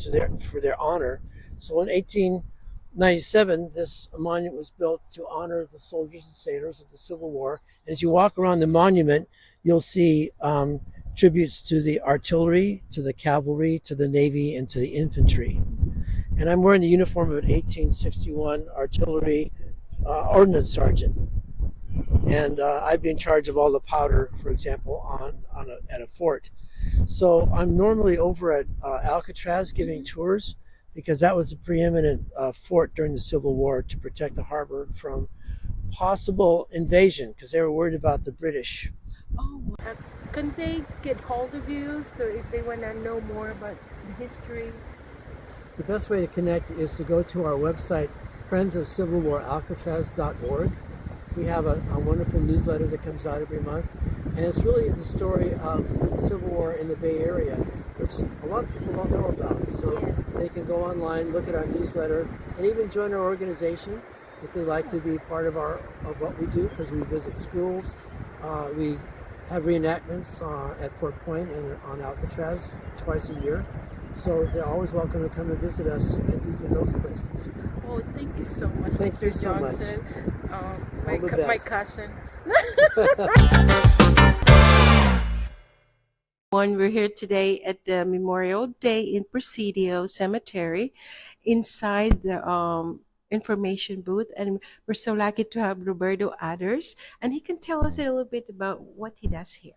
for their honor. So in 1897, this monument was built to honor the soldiers and sailors of the Civil War. And as you walk around the monument, you'll see tributes to the artillery, to the cavalry, to the Navy, and to the infantry. And I'm wearing the uniform of an 1861 artillery ordnance sergeant. And I'd be in charge of all the powder, for example, at a fort. So I'm normally over at Alcatraz giving tours because that was a preeminent fort during the Civil War to protect the harbor from possible invasion because they were worried about the British. Oh, can they get hold of you so if they want to know more about the history? The best way to connect is to go to our website, friendsofcivilwaralcatraz.org. We have a wonderful newsletter that comes out every month, and it's really the story of the Civil War in the Bay Area, which a lot of people don't know about. So they can go online, look at our newsletter, and even join our organization if they'd like to be part of what we do, because we visit schools. We have reenactments at Fort Point and on Alcatraz twice a year. So they're always welcome to come and visit us at each of those places. Oh, thank you so much, Thank Mr. you so much. Johnson. All the My best. cousin. We're here today at the Memorial Day in Presidio Cemetery inside the information booth, and we're so lucky to have Roberto Aders, and he can tell us a little bit about what he does here.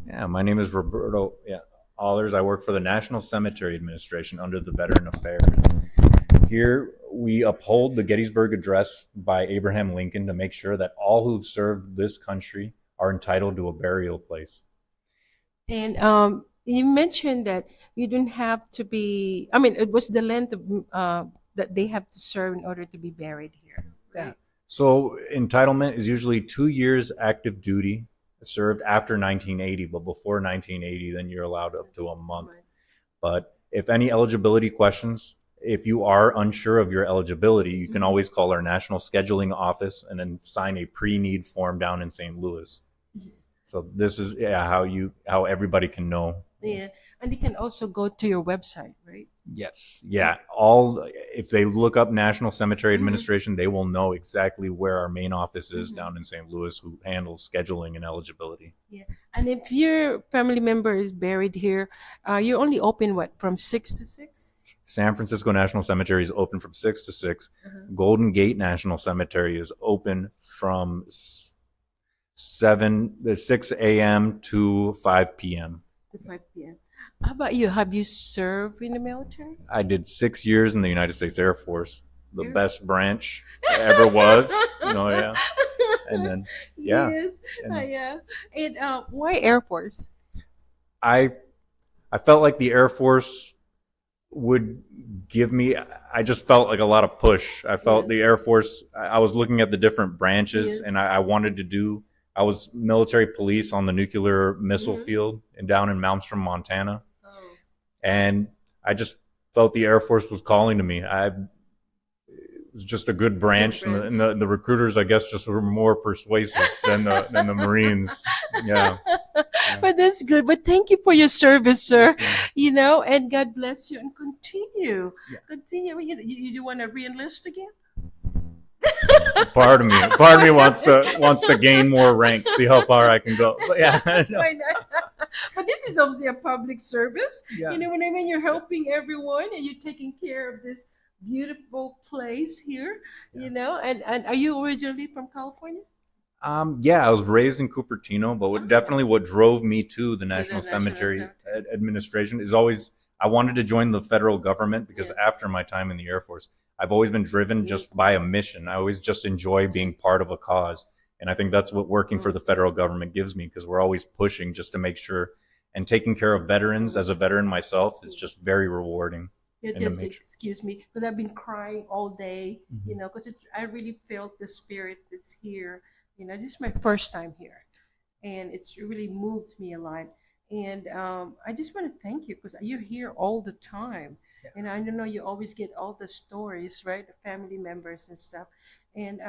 Yeah, my name is Roberto Allers. I work for the National Cemetery Administration under the Veteran Affairs. Here, we uphold the Gettysburg Address by Abraham Lincoln to make sure that all who've served this country are entitled to a burial place. And You mentioned that you didn't have to be. I mean, it was the length of that they have to serve in order to be buried here, right? So entitlement is usually 2 years active duty served after 1980, but before 1980, then you're allowed up to a month. But if any eligibility questions, if you are unsure of your eligibility, you can always call our national scheduling office and then sign a pre-need form down in St. Louis. So this is how everybody can know. Yeah, and they can also go to your website, right? Yes. Yeah. All if they look up National Cemetery Administration, they will know exactly where our main office is down in St. Louis, who handles scheduling and eligibility. Yeah, and if your family member is buried here, you only open what from 6 to 6? San Francisco National Cemetery is open from 6 to 6. Golden Gate National Cemetery is open from 6 a.m. to 5 p.m. To 5 p.m. How about you? Have you served in the military? I did 6 years in the United States Air Force, the best branch ever was. Yeah. And then, yeah. Yes. And Yeah. And why Air Force? I felt like the Air Force would give me, I just felt like a lot of push. I felt the Air Force, I was looking at the different branches and I wanted to do, I was military police on the nuclear missile field and down in Malmstrom, Montana. And I just felt the Air Force was calling to me. It was just a good branch, and the recruiters, I guess, just were more persuasive than the Marines. Yeah. But that's good. But thank you for your service, sir. And God bless you and continue. Yeah. Continue. You want to re-enlist again? Part of me wants to gain more rank, see how far I can go. But yeah. Why not? But this is obviously a public service. Yeah. You know what I mean? You're helping everyone and you're taking care of this beautiful place here, and are you originally from California? Yeah, I was raised in Cupertino, but what drove me to the National Cemetery Administration is always, I wanted to join the federal government because after my time in the Air Force, I've always been driven just by a mission. I always just enjoy being part of a cause. And I think that's what working for the federal government gives me, because we're always pushing just to make sure, and taking care of veterans as a veteran myself is just very rewarding. Just excuse me, but I've been crying all day, because I really felt the spirit that's here. This is my first time here, and it's really moved me a lot. And I just want to thank you because you're here all the time. Yeah. And I know you always get all the stories, right? The family members and stuff. And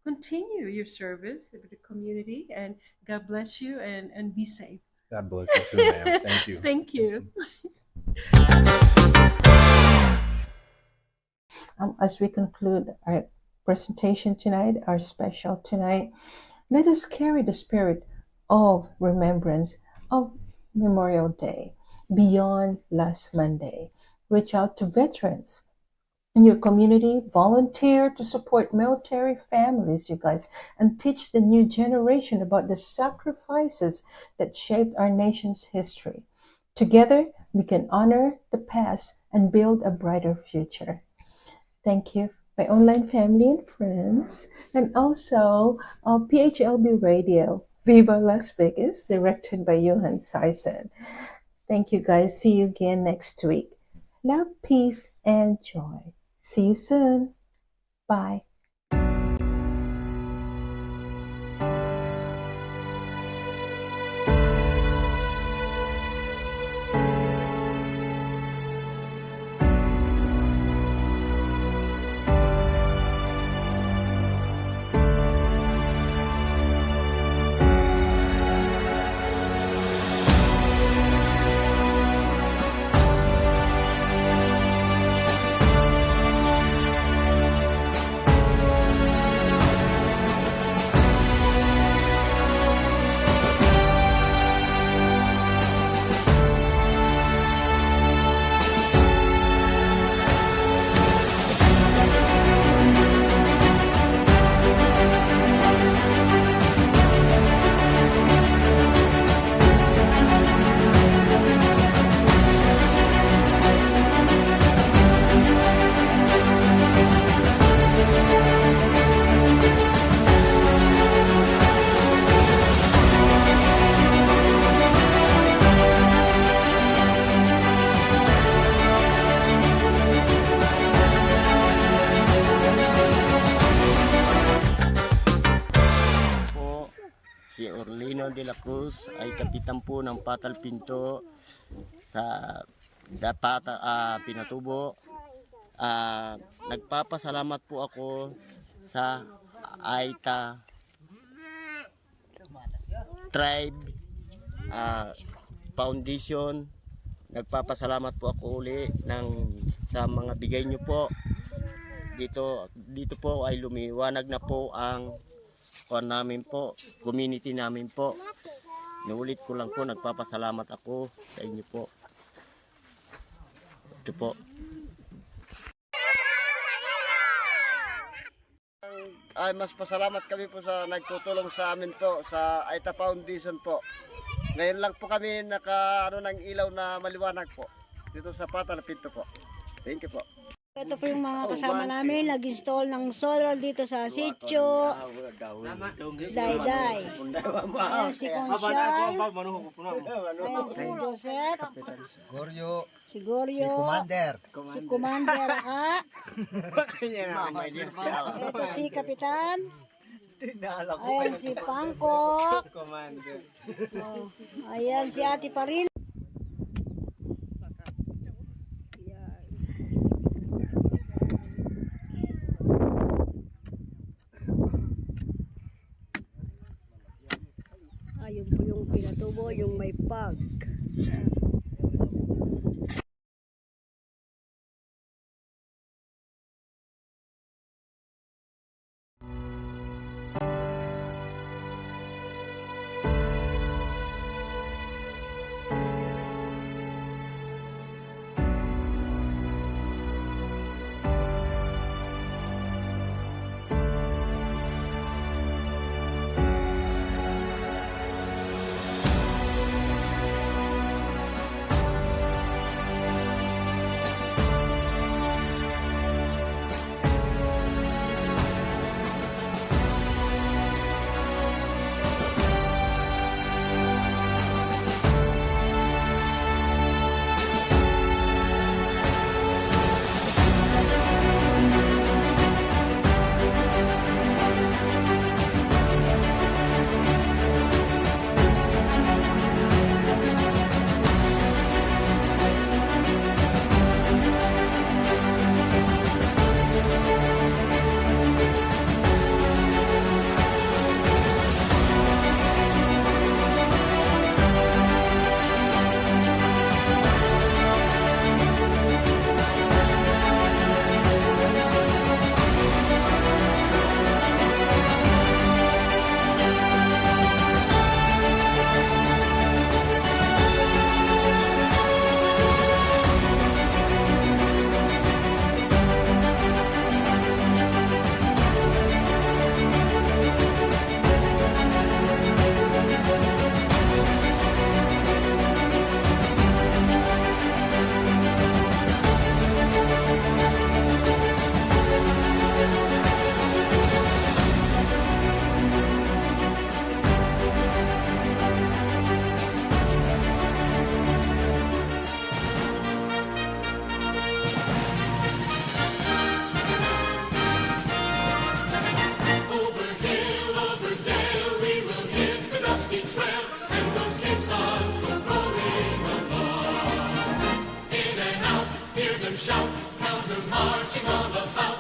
continue your service with the community, and God bless you, and be safe. God bless you too, ma'am. Thank you. Thank you. As we conclude our presentation tonight, our special tonight, let us carry the spirit of remembrance of Memorial Day beyond last Monday. Reach out to veterans in your community, volunteer to support military families, you guys, and teach the new generation about the sacrifices that shaped our nation's history. Together, we can honor the past and build a brighter future. Thank you, my online family and friends, and also PHLB Radio, Viva Las Vegas, directed by Johan Seisen. Thank you, guys. See you again next week. Love, peace, and joy. See you soon. Bye. la Cruz, ay kapitan po ng Patal Pinto sa Dapata, Pinatubo. Nagpapasalamat po ako sa Aita Tribe Foundation. Nagpapasalamat po ako uli sa mga bigay nyo po. Dito po ay lumiwanag na po ang namin po, community namin po. Nuulit ko lang po, nagpapasalamat ako sa inyo po. Ito po. Ay, mas pasalamat kami po sa nagtutulong sa amin po sa Aita Foundation po. Ngayon lang po kami ng ilaw na maliwanag po dito sa Patal Pinto po. Thank you po. Ito po yung mga kasama namin, nag-install ng solar dito sa sitio. Dayday. Ayan si Consyal. Ayan si Joseph. Si Goryo. Si Commander A. Ito si Kapitan. Ayan si Pangkok. Ayan si Ate Paril. Ayun po yung Pinatubo, yung may pag. Shout, counter marching all about.